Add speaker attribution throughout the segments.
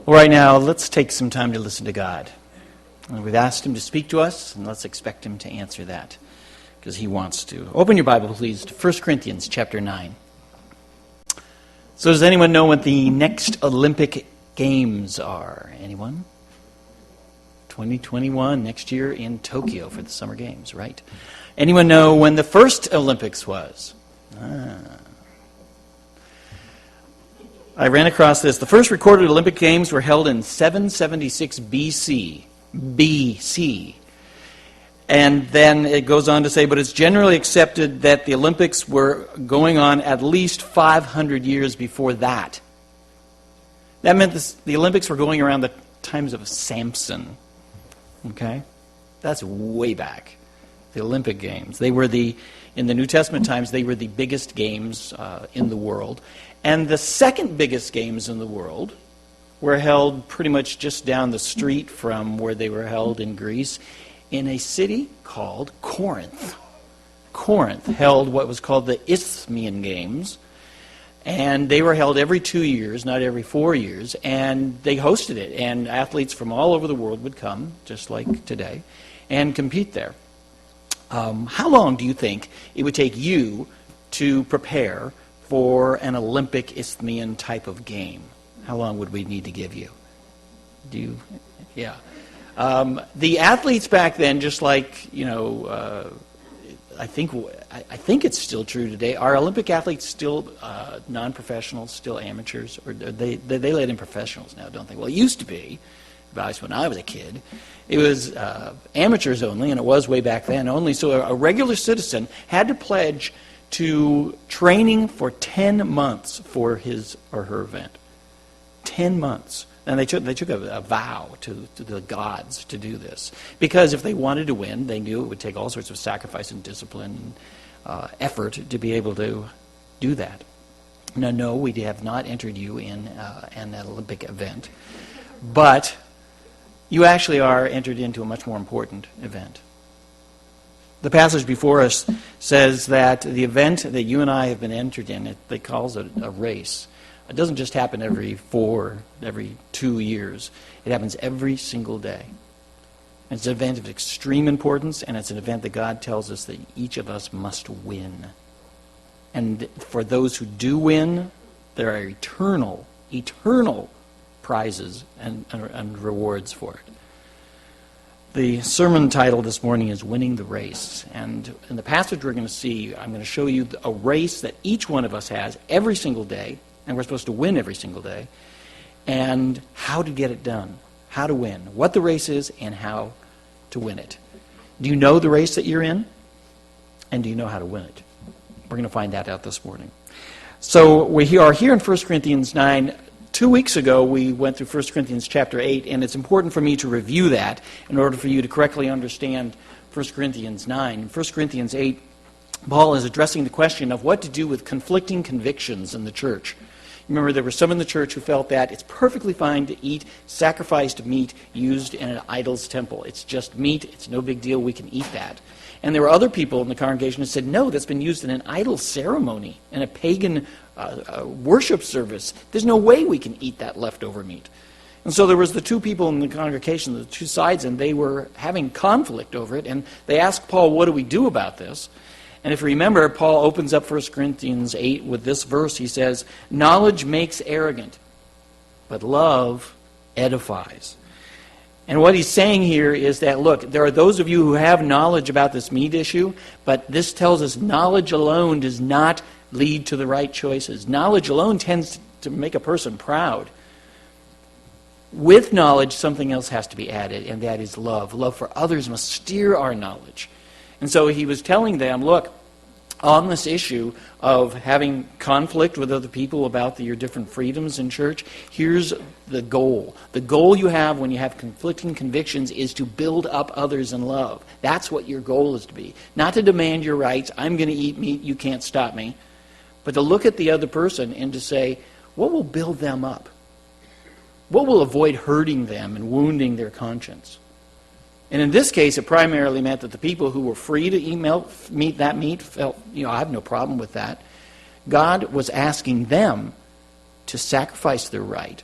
Speaker 1: Well, right now, let's take some time to listen to God. And we've asked Him to speak to us, and let's expect Him to answer that, because He wants to. Open your Bible, please, to 1 Corinthians chapter 9. So does anyone know what the next Olympic Games are? Anyone? 2021, next year in Tokyo for the Summer Games, right? Anyone know when the first Olympics was? I ran across this. The first recorded Olympic Games were held in 776 BC. BC. And then it goes on to say, but it's generally accepted that the Olympics were going on at least 500 years before that. That meant the Olympics were going around the times of Samson. Okay? That's way back. The Olympic Games. They were in the New Testament times, they were the biggest games in the world. And the second biggest games in the world were held pretty much just down the street from where they were held in Greece, in a city called Corinth. Corinth held what was called the Isthmian Games, and they were held every 2 years, not every 4 years, and they hosted it, and athletes from all over the world would come, just like today, and compete there. How long do you think it would take you to prepare for an Olympic Isthmian type of game? How long would we need to give you? Yeah. The athletes back then, just like, I think it's still true today. Are Olympic athletes still non-professionals, still amateurs? Or they let in professionals now, don't they? Well, it used to be, when I was a kid, it was amateurs only, and it was way back then only. So a regular citizen had to pledge to training for 10 months for his or her event. 10 months. And they took a vow to the gods to do this. Because if they wanted to win, they knew it would take all sorts of sacrifice and discipline and effort to be able to do that. Now, no, we have not entered you in an Olympic event. But you actually are entered into a much more important event. The passage before us says that the event that you and I have been entered in, it calls it a race. It doesn't just happen every 2 years. It happens every single day. It's an event of extreme importance, and it's an event that God tells us that each of us must win. And for those who do win, there are eternal prizes and rewards for it. The sermon title this morning is Winning the Race. And in the passage we're going to see, I'm going to show you a race that each one of us has every single day, and we're supposed to win every single day, and how to get it done, how to win, what the race is, and how to win it. Do you know the race that you're in? And do you know how to win it? We're going to find that out this morning. So we are here in 1 Corinthians 9. 2 weeks ago, we went through 1 Corinthians chapter 8, and it's important for me to review that in order for you to correctly understand 1 Corinthians 9. In 1 Corinthians 8, Paul is addressing the question of what to do with conflicting convictions in the church. Remember, there were some in the church who felt that it's perfectly fine to eat sacrificed meat used in an idol's temple. It's just meat. It's no big deal. We can eat that. And there were other people in the congregation who said, no, that's been used in an idol ceremony, in a pagan worship service. There's no way we can eat that leftover meat. And so there was the two people in the congregation, the two sides, and they were having conflict over it. And they asked Paul, what do we do about this? And if you remember, Paul opens up 1 Corinthians 8 with this verse. He says, knowledge makes arrogant, but love edifies. And what he's saying here is that, look, there are those of you who have knowledge about this meat issue, but this tells us knowledge alone does not lead to the right choices. Knowledge alone tends to make a person proud. With knowledge, something else has to be added, and that is love. Love for others must steer our knowledge. And so he was telling them, look, on this issue of having conflict with other people about your different freedoms in church, here's the goal. The goal you have when you have conflicting convictions is to build up others in love. That's what your goal is to be. Not to demand your rights. I'm going to eat meat, you can't stop me. But to look at the other person and to say, what will build them up? What will avoid hurting them and wounding their conscience? And in this case, it primarily meant that the people who were free to eat that meat felt, I have no problem with that. God was asking them to sacrifice their right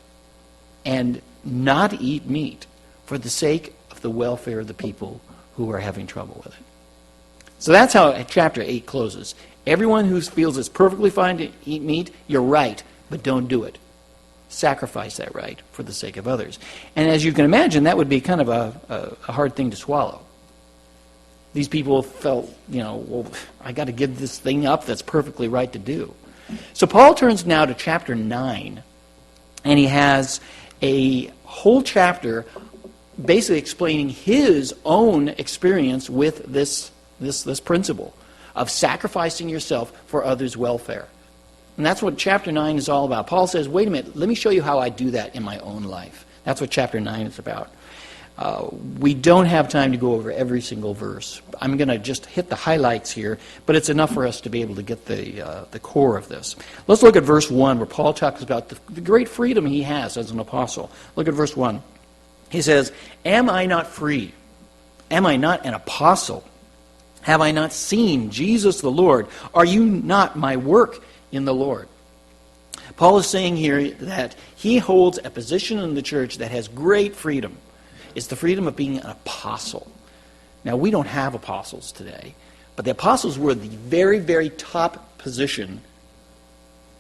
Speaker 1: and not eat meat for the sake of the welfare of the people who are having trouble with it. So that's how chapter 8 closes. Everyone who feels it's perfectly fine to eat meat, you're right, but don't do it. Sacrifice that right for the sake of others. And as you can imagine, that would be kind of a hard thing to swallow. These people felt, well, I got to give this thing up that's perfectly right to do. So Paul turns now to chapter 9, and he has a whole chapter basically explaining his own experience with this principle of sacrificing yourself for others' welfare. And that's what chapter 9 is all about. Paul says, wait a minute, let me show you how I do that in my own life. That's what chapter 9 is about. We don't have time to go over every single verse. I'm going to just hit the highlights here, but it's enough for us to be able to get the core of this. Let's look at verse 1, where Paul talks about the great freedom he has as an apostle. Look at verse 1. He says, am I not free? Am I not an apostle? Have I not seen Jesus the Lord? Are you not my work in the Lord? Paul is saying here that he holds a position in the church that has great freedom. It's the freedom of being an apostle. Now, we don't have apostles today, but the apostles were the very, very top position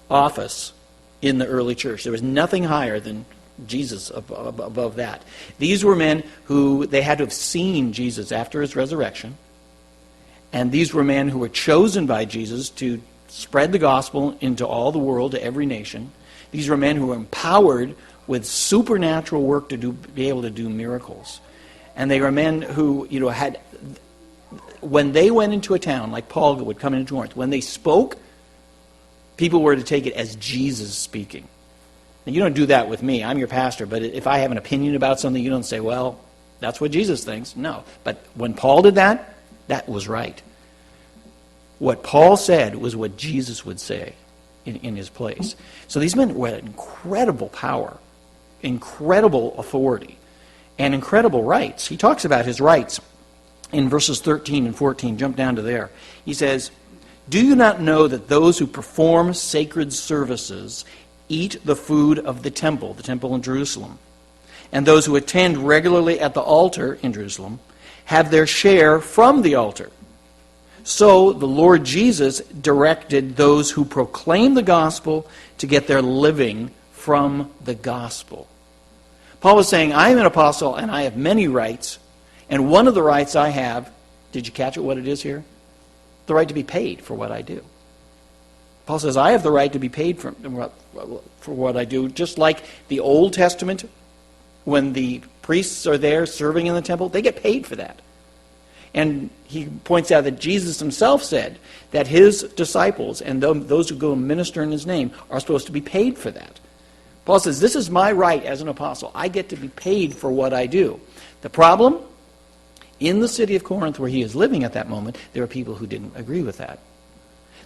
Speaker 1: office in the early church. There was nothing higher than Jesus above that. These were men who they had to have seen Jesus after his resurrection, and these were men who were chosen by Jesus to spread the gospel into all the world, to every nation. These were men who were empowered with supernatural work to be able to do miracles. And they were men who, had, when they went into a town, like Paul would come into Corinth, when they spoke, people were to take it as Jesus speaking. Now, you don't do that with me. I'm your pastor, but if I have an opinion about something, you don't say, well, that's what Jesus thinks. No. But when Paul did that, that was right. What Paul said was what Jesus would say in his place. So these men had incredible power, incredible authority, and incredible rights. He talks about his rights in verses 13 and 14. Jump down to there. He says, do you not know that those who perform sacred services eat the food of the temple in Jerusalem, and those who attend regularly at the altar in Jerusalem have their share from the altar? So the Lord Jesus directed those who proclaim the gospel to get their living from the gospel. Paul was saying, I am an apostle and I have many rights, and one of the rights I have, did you catch it what it is here? The right to be paid for what I do. Paul says, I have the right to be paid for what I do, just like the Old Testament, when the priests are there serving in the temple, they get paid for that. And he points out that Jesus himself said that his disciples and those who go and minister in his name are supposed to be paid for that. Paul says, this is my right as an apostle. I get to be paid for what I do. The problem, in the city of Corinth where he is living at that moment, there are people who didn't agree with that.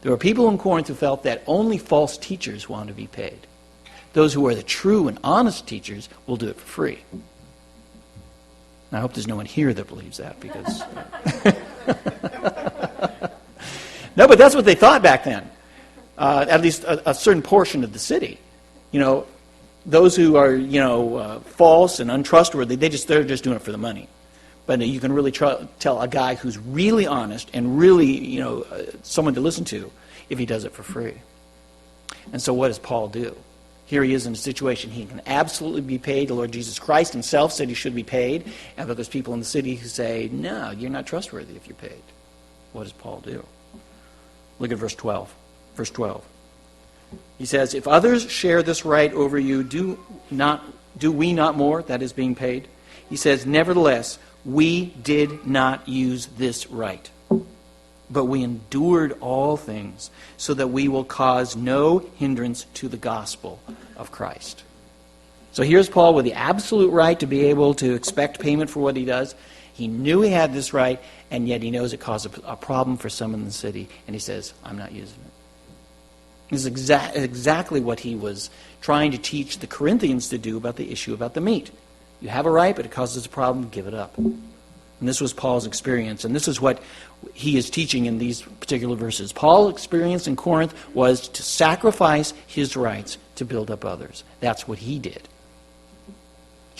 Speaker 1: There were people in Corinth who felt that only false teachers want to be paid. Those who are the true and honest teachers will do it for free. I hope there's no one here that believes that, because... No, but that's what they thought back then. At least a certain portion of the city. Those who are, false and untrustworthy, they're just doing it for the money. But you can really tell a guy who's really honest and really, someone to listen to if he does it for free. And so what does Paul do? Here he is in a situation he can absolutely be paid. The Lord Jesus Christ himself said he should be paid. And but there's people in the city who say, no, you're not trustworthy if you're paid. What does Paul do? Look at verse 12. Verse 12. He says, if others share this right over you, do we not more, that is being paid? He says, nevertheless, we did not use this right, but we endured all things so that we will cause no hindrance to the gospel of Christ. So here's Paul with the absolute right to be able to expect payment for what he does. He knew he had this right, and yet he knows it caused a problem for some in the city, and he says, I'm not using it. This is exactly what he was trying to teach the Corinthians to do about the issue about the meat. You have a right, but it causes a problem, give it up. And this was Paul's experience, and this is what he is teaching in these particular verses. Paul's experience in Corinth was to sacrifice his rights to build up others. That's what he did.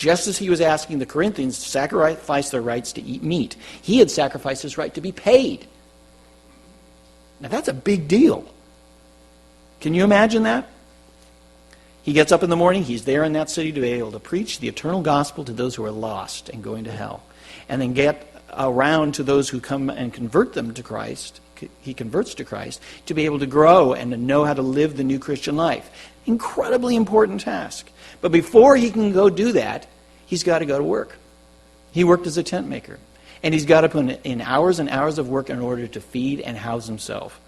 Speaker 1: just as he was asking the Corinthians to sacrifice their rights to eat meat. He had sacrificed his right to be paid. Now that's a big deal. Can you imagine that? He gets up in the morning, he's there in that city to be able to preach the eternal gospel to those who are lost and going to hell. And then get around to those who come and convert them to Christ. He converts to Christ to be able to grow and to know how to live the new Christian life. Incredibly important task. But before he can go do that, he's got to go to work. He worked as a tent maker. And he's got to put in hours and hours of work in order to feed and house himself.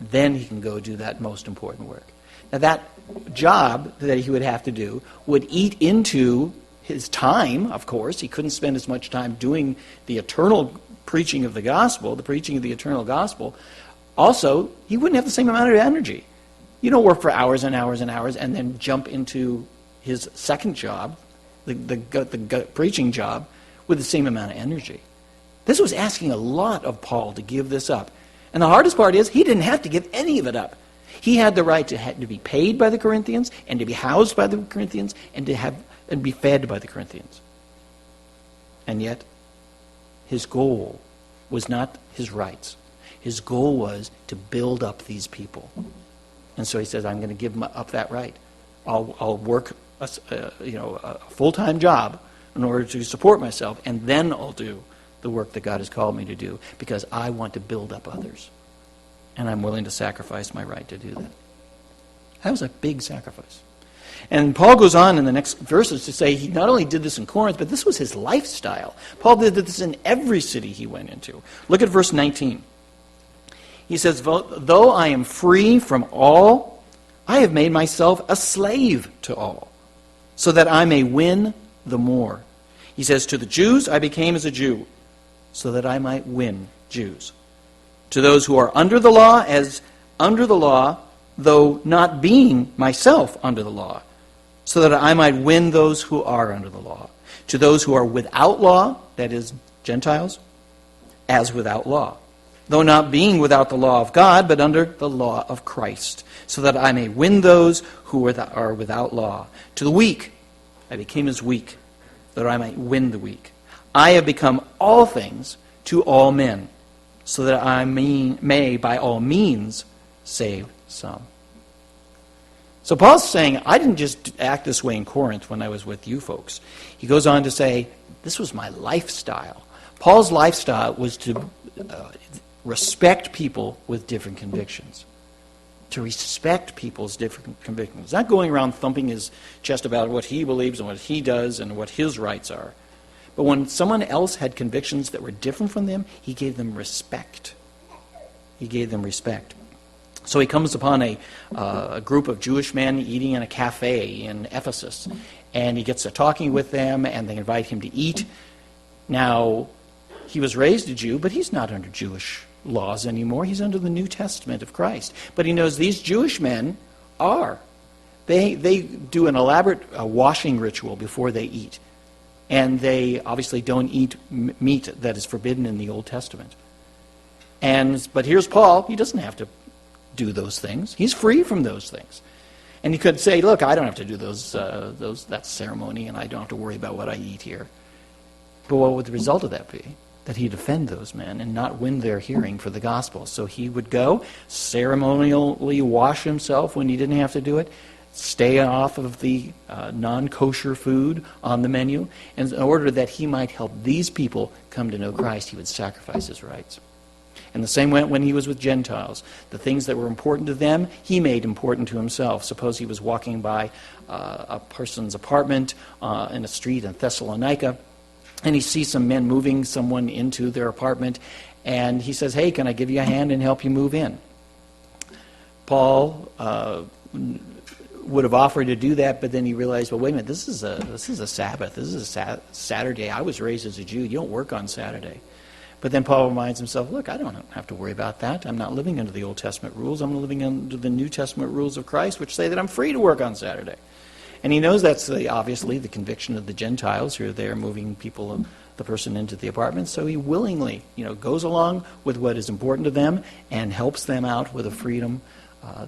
Speaker 1: Then he can go do that most important work. Now that job that he would have to do would eat into his time, of course. He couldn't spend as much time doing the eternal preaching of the gospel, the preaching of the eternal gospel. Also, he wouldn't have the same amount of energy. You don't work for hours and hours and hours and then jump into his second job, the preaching job, with the same amount of energy. This was asking a lot of Paul to give this up. And the hardest part is he didn't have to give any of it up. He had the right to be paid by the Corinthians and to be housed by the Corinthians and to be fed by the Corinthians. And yet, his goal was not his rights. His goal was to build up these people. And so he says, I'm going to give up that right. I'll work a full-time job in order to support myself, and then I'll do the work that God has called me to do, because I want to build up others. And I'm willing to sacrifice my right to do that. That was a big sacrifice. And Paul goes on in the next verses to say he not only did this in Corinth, but this was his lifestyle. Paul did this in every city he went into. Look at verse 19. He says, though I am free from all, I have made myself a slave to all, so that I may win the more. He says, to the Jews I became as a Jew, so that I might win Jews. To those who are under the law, as under the law, though not being myself under the law, so that I might win those who are under the law. To those who are without law, that is, Gentiles, as without law, though not being without the law of God, but under the law of Christ, so that I may win those who are without law. To the weak, I became as weak, that I might win the weak. I have become all things to all men, so that I may by all means save some. So Paul's saying, I didn't just act this way in Corinth when I was with you folks. He goes on to say, this was my lifestyle. Paul's lifestyle was to respect people with different convictions. To respect people's different convictions. Not going around thumping his chest about what he believes and what he does and what his rights are. But when someone else had convictions that were different from them, he gave them respect. He gave them respect. So he comes upon a group of Jewish men eating in a cafe in Ephesus. And he gets to talking with them, and they invite him to eat. Now, he was raised a Jew, but he's not under Jewish laws anymore. He's under the New Testament of Christ. But he knows these Jewish men are. They do an elaborate washing ritual before they eat. And they obviously don't eat meat that is forbidden in the Old Testament. But here's Paul. He doesn't have to do those things. He's free from those things. And he could say, look, I don't have to do that ceremony, and I don't have to worry about what I eat here. But what would the result of that be? That he'd offend those men and not win their hearing for the gospel. So he would go, ceremonially wash himself when he didn't have to do it, stay off of the non-kosher food on the menu, and in order that he might help these people come to know Christ, he would sacrifice his rights. And the same went when he was with Gentiles. The things that were important to them, he made important to himself. Suppose he was walking by a person's apartment in a street in Thessalonica, and he sees some men moving someone into their apartment, and he says, hey, can I give you a hand and help you move in? Paul would have offered to do that, but then he realized, well, wait a minute, this is a Sabbath. This is a Saturday. I was raised as a Jew. You don't work on Saturday. But then Paul reminds himself, look, I don't have to worry about that. I'm not living under the Old Testament rules. I'm living under the New Testament rules of Christ, which say that I'm free to work on Saturday. And he knows that's obviously the conviction of the Gentiles who are there moving the person into the apartment. So he willingly, goes along with what is important to them and helps them out with a freedom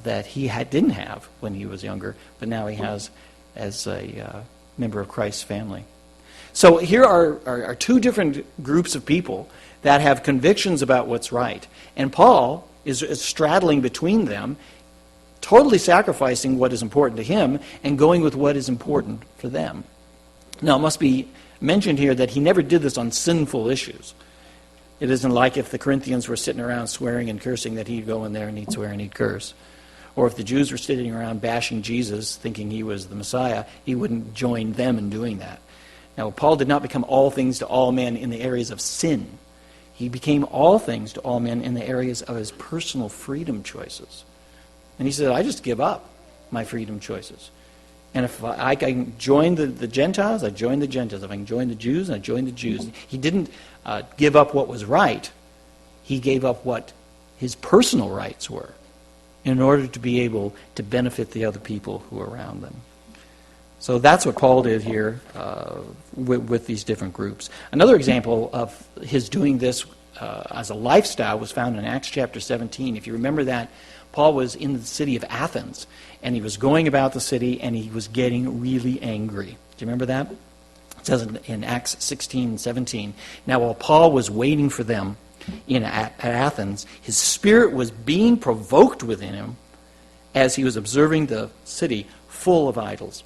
Speaker 1: that he didn't have when he was younger, but now he has as a member of Christ's family. So here are two different groups of people that have convictions about what's right. And Paul is straddling between them, totally sacrificing what is important to him and going with what is important for them. Now, it must be mentioned here that he never did this on sinful issues. It isn't like if the Corinthians were sitting around swearing and cursing that he'd go in there and he'd swear and he'd curse. Or if the Jews were sitting around bashing Jesus, thinking he was the Messiah, he wouldn't join them in doing that. Now, Paul did not become all things to all men in the areas of sin. He became all things to all men in the areas of his personal freedom choices. And he said, I just give up my freedom choices. And if I can join the Gentiles, I join the Gentiles. If I can join the Jews, I join the Jews. He didn't give up what was right. He gave up what his personal rights were in order to be able to benefit the other people who are around them. So that's what Paul did here with these different groups. Another example of his doing this as a lifestyle was found in Acts chapter 17. If you remember that, Paul was in the city of Athens, and he was going about the city, and he was getting really angry. Do you remember that? It says in Acts 16:17, now while Paul was waiting for them at Athens, his spirit was being provoked within him as he was observing the city full of idols.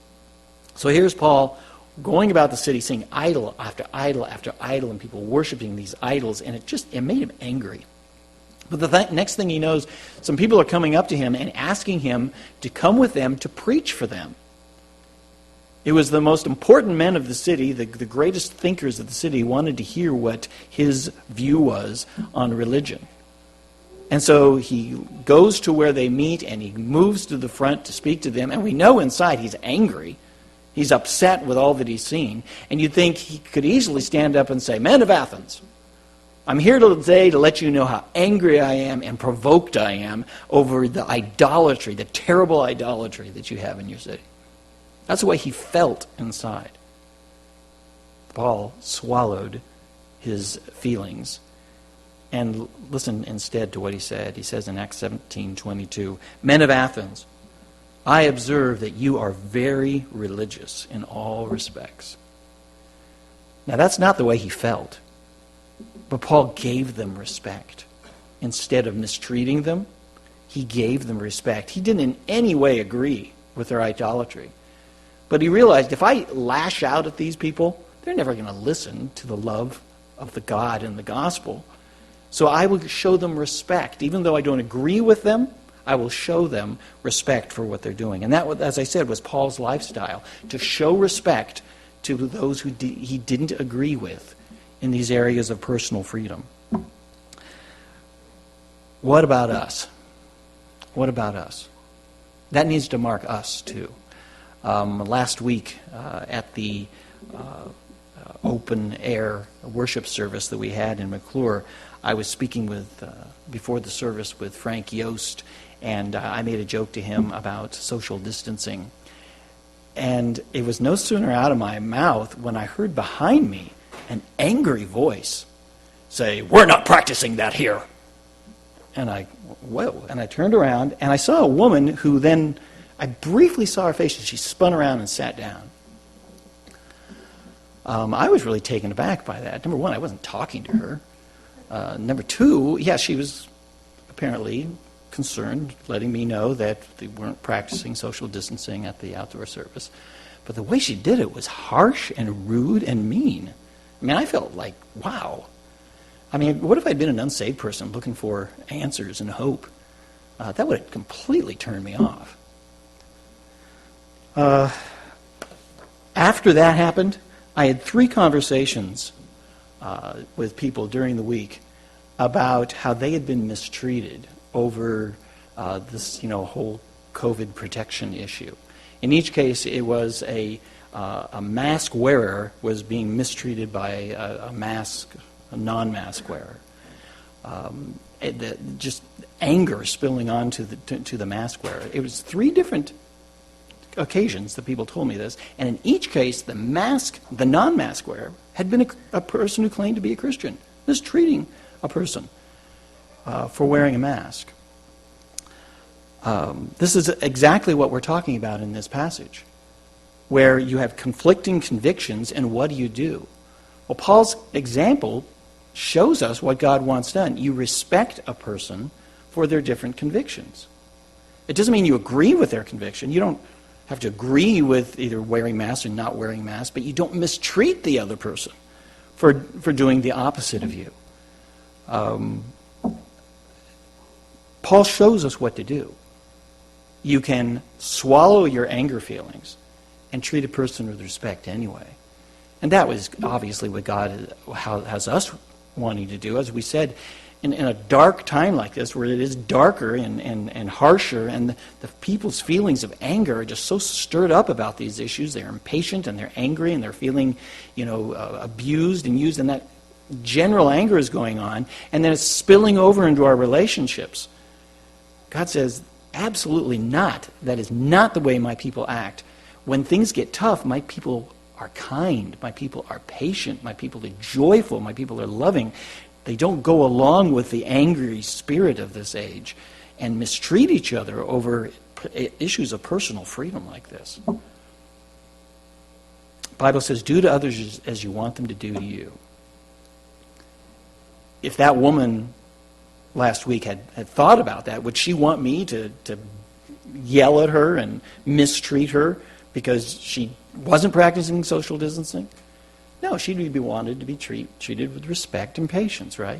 Speaker 1: So here's Paul going about the city, seeing idol after idol after idol, and people worshiping these idols, and it made him angry. But the next thing he knows, some people are coming up to him and asking him to come with them to preach for them. It was the most important men of the city, the greatest thinkers of the city, wanted to hear what his view was on religion. And so he goes to where they meet, and he moves to the front to speak to them, and we know inside he's angry. He's upset with all that he's seen. And you'd think he could easily stand up and say, men of Athens, I'm here today to let you know how angry I am and provoked I am over the idolatry, the terrible idolatry that you have in your city. That's the way he felt inside. Paul swallowed his feelings and listened instead to what he said. He says in Acts 17:22, men of Athens, I observe that you are very religious in all respects. Now that's not the way he felt. But Paul gave them respect. Instead of mistreating them, he gave them respect. He didn't in any way agree with their idolatry. But he realized if I lash out at these people, they're never going to listen to the love of the God and the gospel. So I will show them respect. Even though I don't agree with them, I will show them respect for what they're doing. And that, as I said, was Paul's lifestyle, to show respect to those who he didn't agree with in these areas of personal freedom. What about us? What about us? That needs to mark us too. Last week at the open air worship service that we had in McClure, I was speaking before the service with Frank Yost, and I made a joke to him about social distancing. And it was no sooner out of my mouth when I heard behind me an angry voice say, we're not practicing that here. And I turned around, and I saw a woman who then, I briefly saw her face, and she spun around and sat down. I was really taken aback by that. Number one, I wasn't talking to her. Number two, she was apparently concerned, letting me know that they weren't practicing social distancing at the outdoor service. But the way she did it was harsh and rude and mean. I mean, I felt like, wow. I mean, what if I'd been an unsaved person looking for answers and hope? That would have completely turned me off. After that happened, I had 3 conversations with people during the week about how they had been mistreated over this, whole COVID protection issue. In each case, it was a mask wearer was being mistreated by a non-mask wearer. Just anger spilling on to the mask wearer. It was 3 different occasions that people told me this, and in each case, the non-mask wearer had been a person who claimed to be a Christian, mistreating a person for wearing a mask. This is exactly what we're talking about in this passage. where you have conflicting convictions, and what do? Well, Paul's example shows us what God wants done. You respect a person for their different convictions. It doesn't mean you agree with their conviction. You don't have to agree with either wearing masks or not wearing masks, but you don't mistreat the other person for doing the opposite of you. Paul shows us what to do. You can swallow your anger feelings and treat a person with respect anyway. And that was obviously what God has us wanting to do. As we said, in a dark time like this, where it is darker and harsher, and the people's feelings of anger are just so stirred up about these issues. They're impatient and they're angry and they're feeling, abused and used, and that general anger is going on, and then it's spilling over into our relationships. God says, absolutely not. That is not the way my people act. When things get tough, my people are kind, my people are patient, my people are joyful, my people are loving. They don't go along with the angry spirit of this age and mistreat each other over issues of personal freedom like this. The Bible says, do to others as you want them to do to you. If that woman last week had thought about that, would she want me to yell at her and mistreat her because she wasn't practicing social distancing? No, she'd be wanted to be treated with respect and patience, right?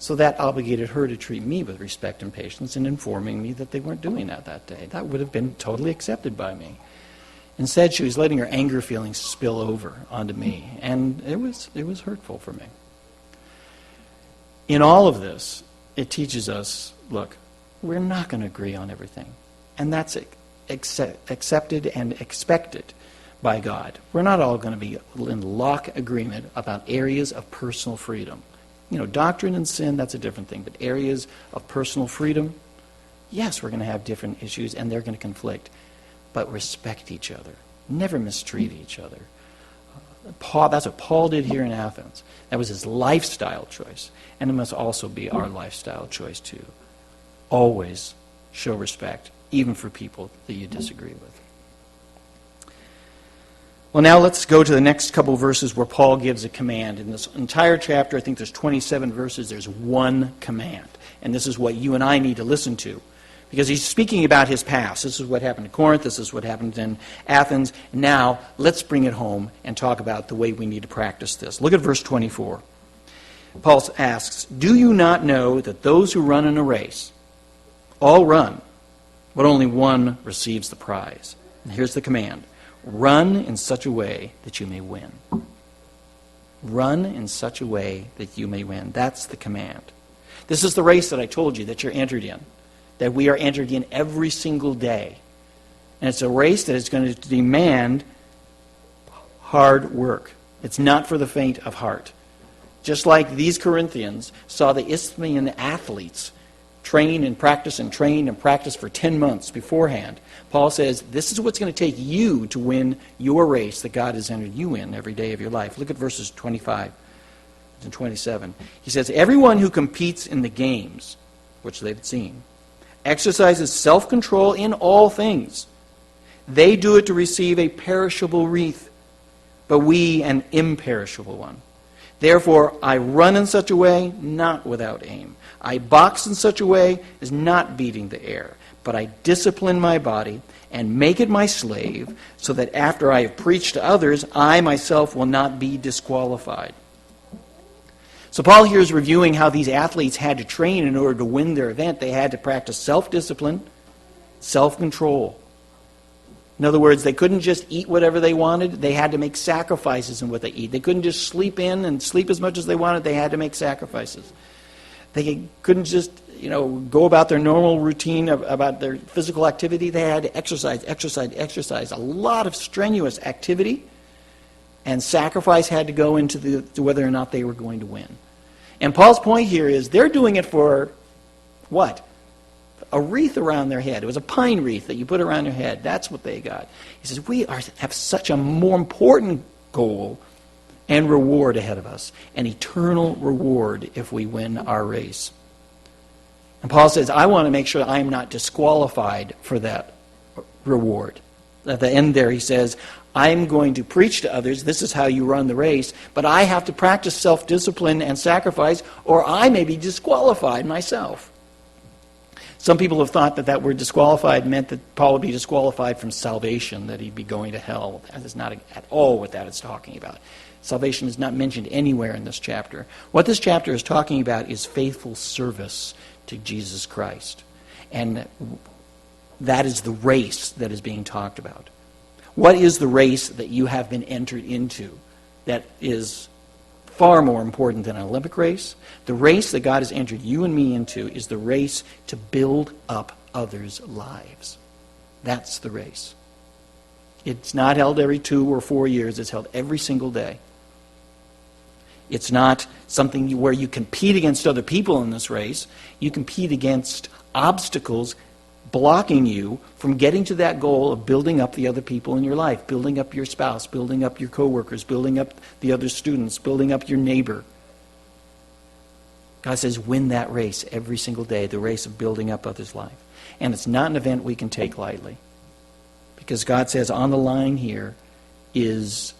Speaker 1: So that obligated her to treat me with respect and patience and informing me that they weren't doing that day. That would have been totally accepted by me. Instead, she was letting her anger feelings spill over onto me, and it was hurtful for me. In all of this, it teaches us, look, we're not going to agree on everything. And that's accepted and expected by God. We're not all going to be in lock agreement about areas of personal freedom. Doctrine and sin, that's a different thing. But areas of personal freedom, yes, we're going to have different issues, and they're going to conflict. But respect each other. Never mistreat each other. That's what Paul did here in Athens. That was his lifestyle choice. And it must also be our lifestyle choice too. Always show respect, even for people that you disagree with. Well, now let's go to the next couple verses where Paul gives a command. In this entire chapter, I think there's 27 verses, there's one command. And this is what you and I need to listen to. Because he's speaking about his past. This is what happened in Corinth. This is what happened in Athens. Now, let's bring it home and talk about the way we need to practice this. Look at verse 24. Paul asks, do you not know that those who run in a race all run, but only one receives the prize? And here's the command. Run in such a way that you may win. Run in such a way that you may win. That's the command. This is the race that I told you that you're entered in, that we are entered in every single day. And it's a race that is going to demand hard work. It's not for the faint of heart. Just like these Corinthians saw the Isthmian athletes train and practice for 10 months beforehand, Paul says, this is what's going to take you to win your race that God has entered you in every day of your life. Look at verses 25 and 27. He says, everyone who competes in the games, which they've seen, exercises self-control in all things. They do it to receive a perishable wreath, but we an imperishable one. Therefore, I run in such a way, not without aim. I box in such a way as not beating the air, but I discipline my body and make it my slave, so that after I have preached to others, I myself will not be disqualified. So Paul here is reviewing how these athletes had to train in order to win their event. They had to practice self-discipline, self-control. In other words, they couldn't just eat whatever they wanted. They had to make sacrifices in what they eat. They couldn't just sleep in and sleep as much as they wanted. They had to make sacrifices. They couldn't just, go about their normal routine about their physical activity. They had to exercise. A lot of strenuous activity and sacrifice had to go into to whether or not they were going to win. And Paul's point here is they're doing it for what? A wreath around their head. It was a pine wreath that you put around your head. That's what they got. He says, we have such a more important goal and reward ahead of us. An eternal reward if we win our race. And Paul says, I want to make sure I'm not disqualified for that reward. At the end there, he says, I'm going to preach to others, this is how you run the race, but I have to practice self-discipline and sacrifice, or I may be disqualified myself. Some people have thought that word disqualified meant that Paul would be disqualified from salvation, that he'd be going to hell. That is not at all what that is talking about. Salvation is not mentioned anywhere in this chapter. What this chapter is talking about is faithful service to Jesus Christ. And that is the race that is being talked about. What is the race that you have been entered into that is far more important than an Olympic race? The race that God has entered you and me into is the race to build up others' lives. That's the race. It's not held every 2 or 4 years. It's held every single day. It's not something where you compete against other people in this race. You compete against obstacles blocking you from getting to that goal of building up the other people in your life, building up your spouse, building up your coworkers, building up the other students, building up your neighbor. God says, win that race every single day, the race of building up others' life. And it's not an event we can take lightly. Because God says on the line here is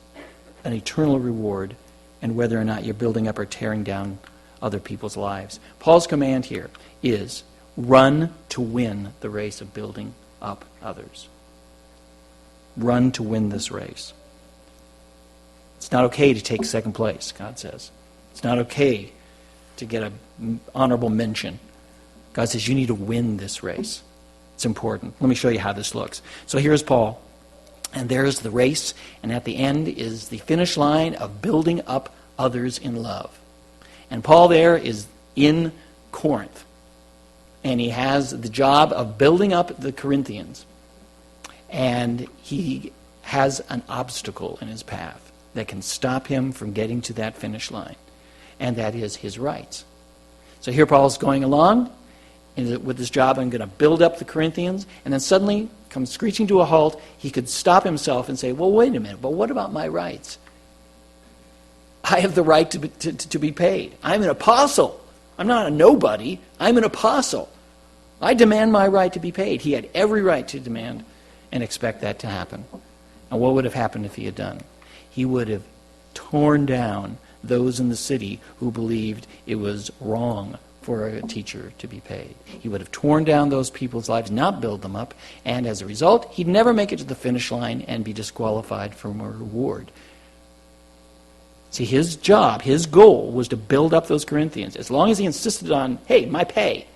Speaker 1: an eternal reward, and whether or not you're building up or tearing down other people's lives. Paul's command here is run to win the race of building up others. Run to win this race. It's not okay to take second place, God says. It's not okay to get an honorable mention. God says you need to win this race. It's important. Let me show you how this looks. So here's Paul, and there's the race, and at the end is the finish line of building up others in love. And Paul there is in Corinth. And he has the job of building up the Corinthians. And he has an obstacle in his path that can stop him from getting to that finish line. And that is his rights. So here Paul's going along with this job, I'm going to build up the Corinthians. And then suddenly comes screeching to a halt. He could stop himself and say, well, wait a minute, but what about my rights? I have the right to be paid. I'm an apostle. I'm not a nobody. I'm an apostle. I demand my right to be paid. He had every right to demand and expect that to happen. And what would have happened if he had done? He would have torn down those in the city who believed it was wrong for a teacher to be paid. He would have torn down those people's lives, not build them up, and as a result, he'd never make it to the finish line and be disqualified from a reward. See, his job, his goal was to build up those Corinthians. As long as he insisted on, hey, my pay,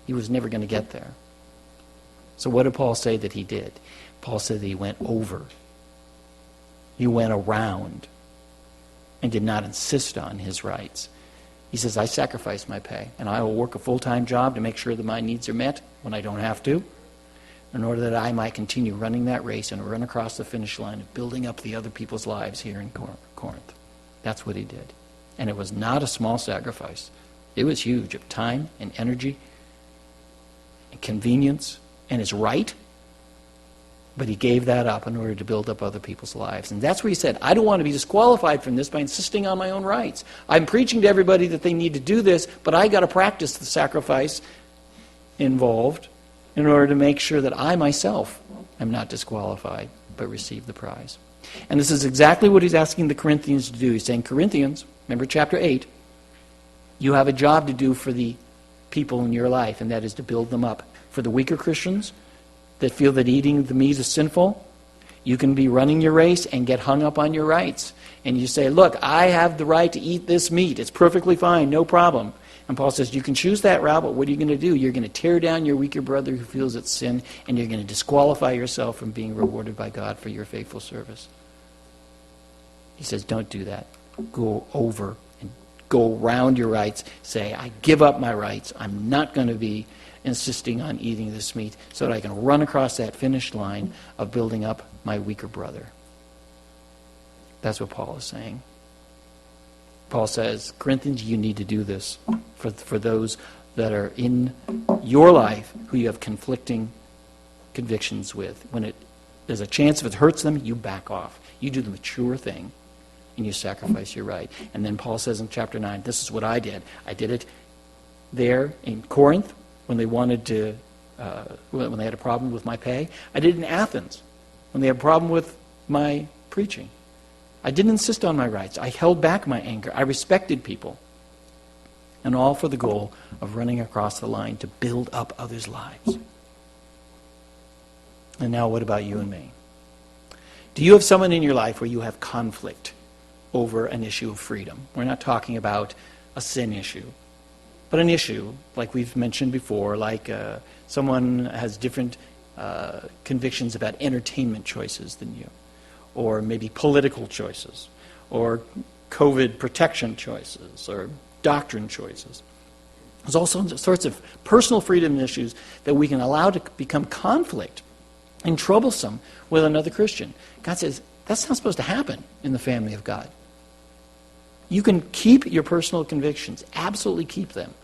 Speaker 1: he was never going to get there. So what did Paul say that he did? Paul said that he went over. He went around and did not insist on his rights. He says, I sacrifice my pay, and I will work a full-time job to make sure that my needs are met when I don't have to, in order that I might continue running that race and run across the finish line of building up the other people's lives here in Corinth. That's what he did. And it was not a small sacrifice. It was huge, of time and energy and convenience and his right. But he gave that up in order to build up other people's lives. And that's where he said, I don't want to be disqualified from this by insisting on my own rights. I'm preaching to everybody that they need to do this, but I got to practice the sacrifice involved in order to make sure that I myself am not disqualified but receive the prize. And this is exactly what he's asking the Corinthians to do. He's saying, Corinthians, remember chapter 8, you have a job to do for the people in your life, and that is to build them up. For the weaker Christians that feel that eating the meat is sinful, you can be running your race and get hung up on your rights. And you say, look, I have the right to eat this meat. It's perfectly fine, no problem. And Paul says, you can choose that route, but what are you going to do? You're going to tear down your weaker brother who feels it's sin, and you're going to disqualify yourself from being rewarded by God for your faithful service. He says, don't do that. Go over and go around your rights. Say, I give up my rights. I'm not going to be insisting on eating this meat so that I can run across that finish line of building up my weaker brother. That's what Paul is saying. Paul says, Corinthians, you need to do this for those that are in your life who you have conflicting convictions with. When there's a chance if it hurts them, you back off. You do the mature thing and you sacrifice your right. And then Paul says in chapter 9, this is what I did. I did it there in Corinth when they wanted to, when they had a problem with my pay. I did it in Athens when they had a problem with my preaching. I didn't insist on my rights. I held back my anger. I respected people. And all for the goal of running across the line to build up others' lives. And now what about you and me? Do you have someone in your life where you have conflict over an issue of freedom? We're not talking about a sin issue, but an issue, like we've mentioned before, like someone has different convictions about entertainment choices than you, or maybe political choices, or COVID protection choices, or doctrine choices. There's all sorts of personal freedom issues that we can allow to become conflict and troublesome with another Christian. God says, that's not supposed to happen in the family of God. You can keep your personal convictions, absolutely keep them,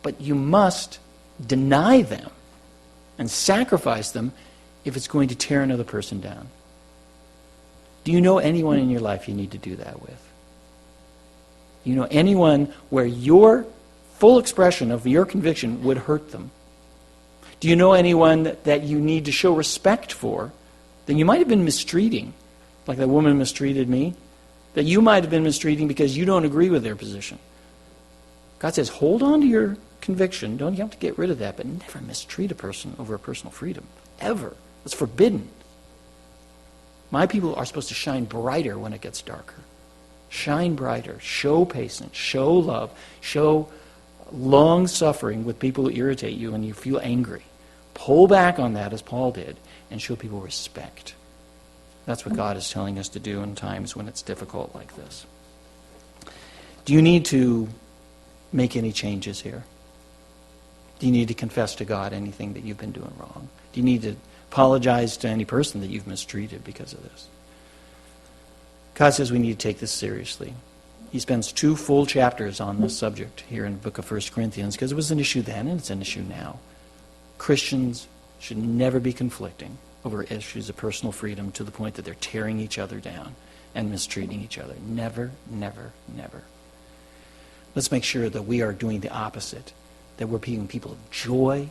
Speaker 1: but you must deny them and sacrifice them if it's going to tear another person down. Do you know anyone in your life you need to do that with? Do you know anyone where your full expression of your conviction would hurt them? Do you know anyone that you need to show respect for, that you might have been mistreating, like that woman mistreated me, that you might have been mistreating because you don't agree with their position? God says, hold on to your conviction. You have to get rid of that, but never mistreat a person over a personal freedom. Ever. It's forbidden. My people are supposed to shine brighter when it gets darker. Shine brighter. Show patience. Show love. Show long suffering with people who irritate you and you feel angry. Pull back on that as Paul did and show people respect. That's what God is telling us to do in times when it's difficult like this. Do you need to make any changes here? Do you need to confess to God anything that you've been doing wrong? Do you need to apologize to any person that you've mistreated because of this? God says we need to take this seriously. He spends 2 full chapters on this subject here in the book of 1 Corinthians because it was an issue then and it's an issue now. Christians should never be conflicting over issues of personal freedom to the point that they're tearing each other down and mistreating each other. Never, never, never. Let's make sure that we are doing the opposite, that we're being people of joy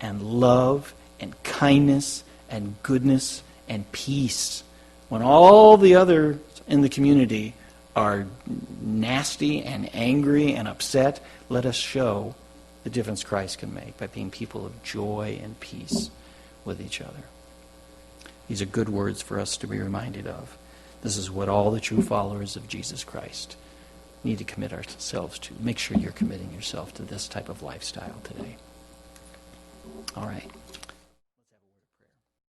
Speaker 1: and love and kindness and goodness and peace. When all the others in the community are nasty and angry and upset, let us show the difference Christ can make by being people of joy and peace with each other. These are good words for us to be reminded of. This is what all the true followers of Jesus Christ need to commit ourselves to. Make sure you're committing yourself to this type of lifestyle today. All right.